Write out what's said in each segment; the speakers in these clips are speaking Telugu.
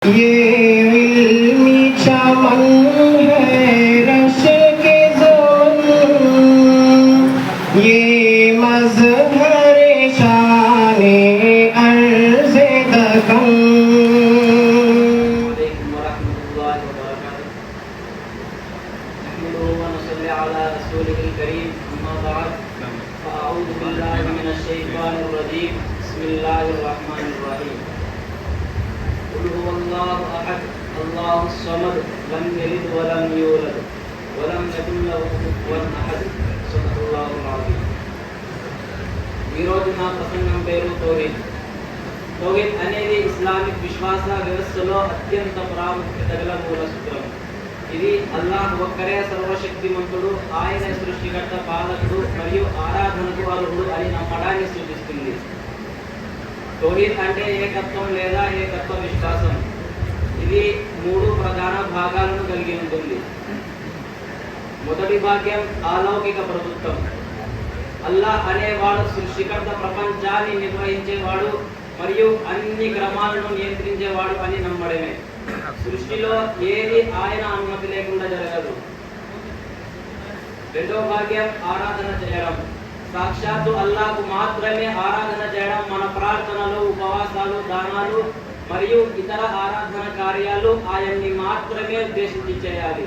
ये इल्मी चमन है रश के ज़ोन, ये मज़हर शाने अर्ज़ दकन। अल्लाहु समद लम यलिद वलम यूलद वलम यकुल लहु कुफुवन अहद सल्लल्लाहु अलैहि। ఈ రోజు నా ప్రసంగం పేరు తౌహీద్. తౌహీద్ అనేది ఇస్లామిక్ విశ్వాస వ్యవస్థలో అత్యంత ప్రాముఖ్యత గల మూల సూత్రం. ఇది అల్లాహ్ ఒక్కరే సర్వశక్తిమంతుడు, ఆయన సృష్టికర్త, పాలకుడు మరియు ఆరాధనకు అర్హుడు అని నమ్మడాన్ని సూచిస్తుంది. తౌహీద్ అంటే ఏకత్వం లేదా ఏకత్వ విశ్వాసం. ఇది మూడు ప్రధాన భాగాలను కలిగి ఉంటుంది. మొదటి భాగ్యం అలౌకిక ప్రభుత్వం. అల్లాహ్ అనేవాడు సృష్టికర్త, ప్రపంచాన్ని నిర్వహించేవాడు మరియు అన్ని క్రమాలను నియంత్రించేవాడు అని నమ్మడమే. సృష్టిలో ఏది ఆయన అనుమతి లేకుండా జరగదు. రెండో భాగ్యం ఆరాధన చేయడం. సాక్షాత్తు అల్లాహ్కు మాత్రమే ఆరాధన చేయడం. మన ప్రార్థనలు, ఉపవాసాలు, దానాలు మరియు ఇతర ఆరాధన కార్యాలు ఆయన్ని మాత్రమే ఉద్దేశించి చేయాలి.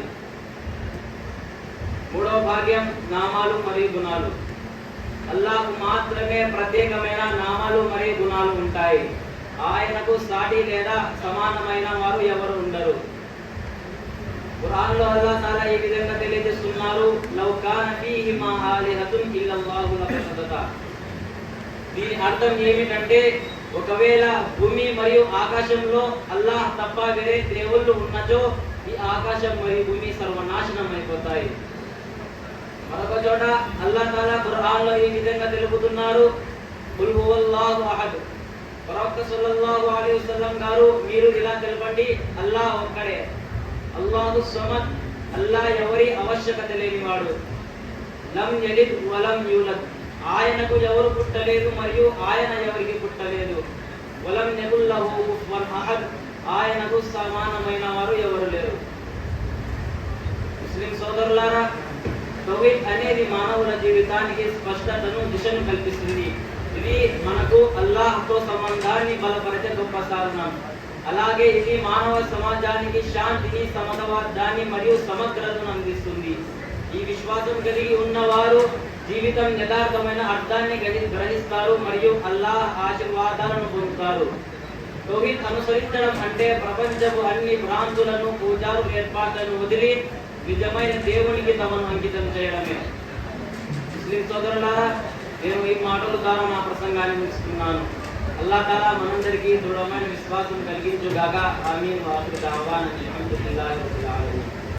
మూడవ భాగ్యం నామాలు మరియు గుణాలు. అల్లాహ్కు మాత్రమే ప్రత్యేకమైన నామాలు మరియు గుణాలు ఉంటాయి. ఆయనకు సాటి లేదా సమానమైన వారు ఎవరు ఉండరు. ఖురాన్లో అల్లాహ్ తాలా ఈ విధంగా తెలియజేస్తున్నారు, లౌ కాన ఫీహిమా ఆలిహతున్ ఇల్లల్లాహు లఫసదతా. దీని అర్థం ఏమిటంటే, ఒకవేళ భూమి మరియు ఆకాశంలో అల్లాహ్ తప్ప వేరే దేవుళ్ళు ఉన్నచో ఈ ఆకాశం మరియు భూమి సర్వనాశనం అయిపోతాయి. మరొక చోట అల్లాహ్ తాలా ఖురాన్లో ఈ విధంగా తెలుపుతున్నారు, ఖుల్ హువల్లాహు అహద్. ప్రవక్త సల్లల్లాహు అలైహి వసల్లం గారు మీరు ఇలా తెలపండి, అల్లాహ్ ఒక్కడే. అల్లాహు సమద్, అల్లాహ్ ఎవరి ఆవశ్యకత లేనివాడు. లం యలిద్ వలం యూలద్, ఆయనకు ఎవరు పుట్టలేదు మరియు ఆయన ఎవరికి పుట్టలేదు. వలం యకుల్ లహు కుఫువన్ అహద్, ఆయనకు సమానమైన వారు ఎవరు లేరు. ముస్లిం సోదరులారా, తౌహీద్ అనేది మానవుల జీవితానికి స్పష్టతను, దిశను కల్పిస్తుంది. ఇది మనకు అల్లాహ్తో సంబంధాన్ని బలపరిచే గొప్ప సాధనం. అలాగే ఇది మానవ సమాజానికి శాంతిని, సమతావాదాన్ని మరియు సమగ్రతను అందిస్తుంది. ఈ విశ్వాసం కలిగి ఉన్నవారు జీవితం యథార్థమైన అర్థాన్ని గ్రహిస్తారు మరియు అల్లాహ్ ఆశీర్వాదాలను పొందుతారు. తౌహీద్ అనుసరించడం అంటే ప్రపంచపు అన్ని భ్రాంతులను, పూజారు ఏర్పాట్లను వదిలి నిజమైన దేవునికి తమను అంకితం చేయడమే. ముస్లిం సోదరులారా, నేను ఈ మాటల ద్వారా నా ప్రసంగాన్ని ముగిస్తున్నాను. అల్లాహ్ తాలా మనందరికీ దృఢమైన విశ్వాసం కలిగించుగాక. ఆమీన్. వాఖిరు దఅవానా అల్హమ్దులిల్లాహి రబ్బిల్ ఆలమీన్.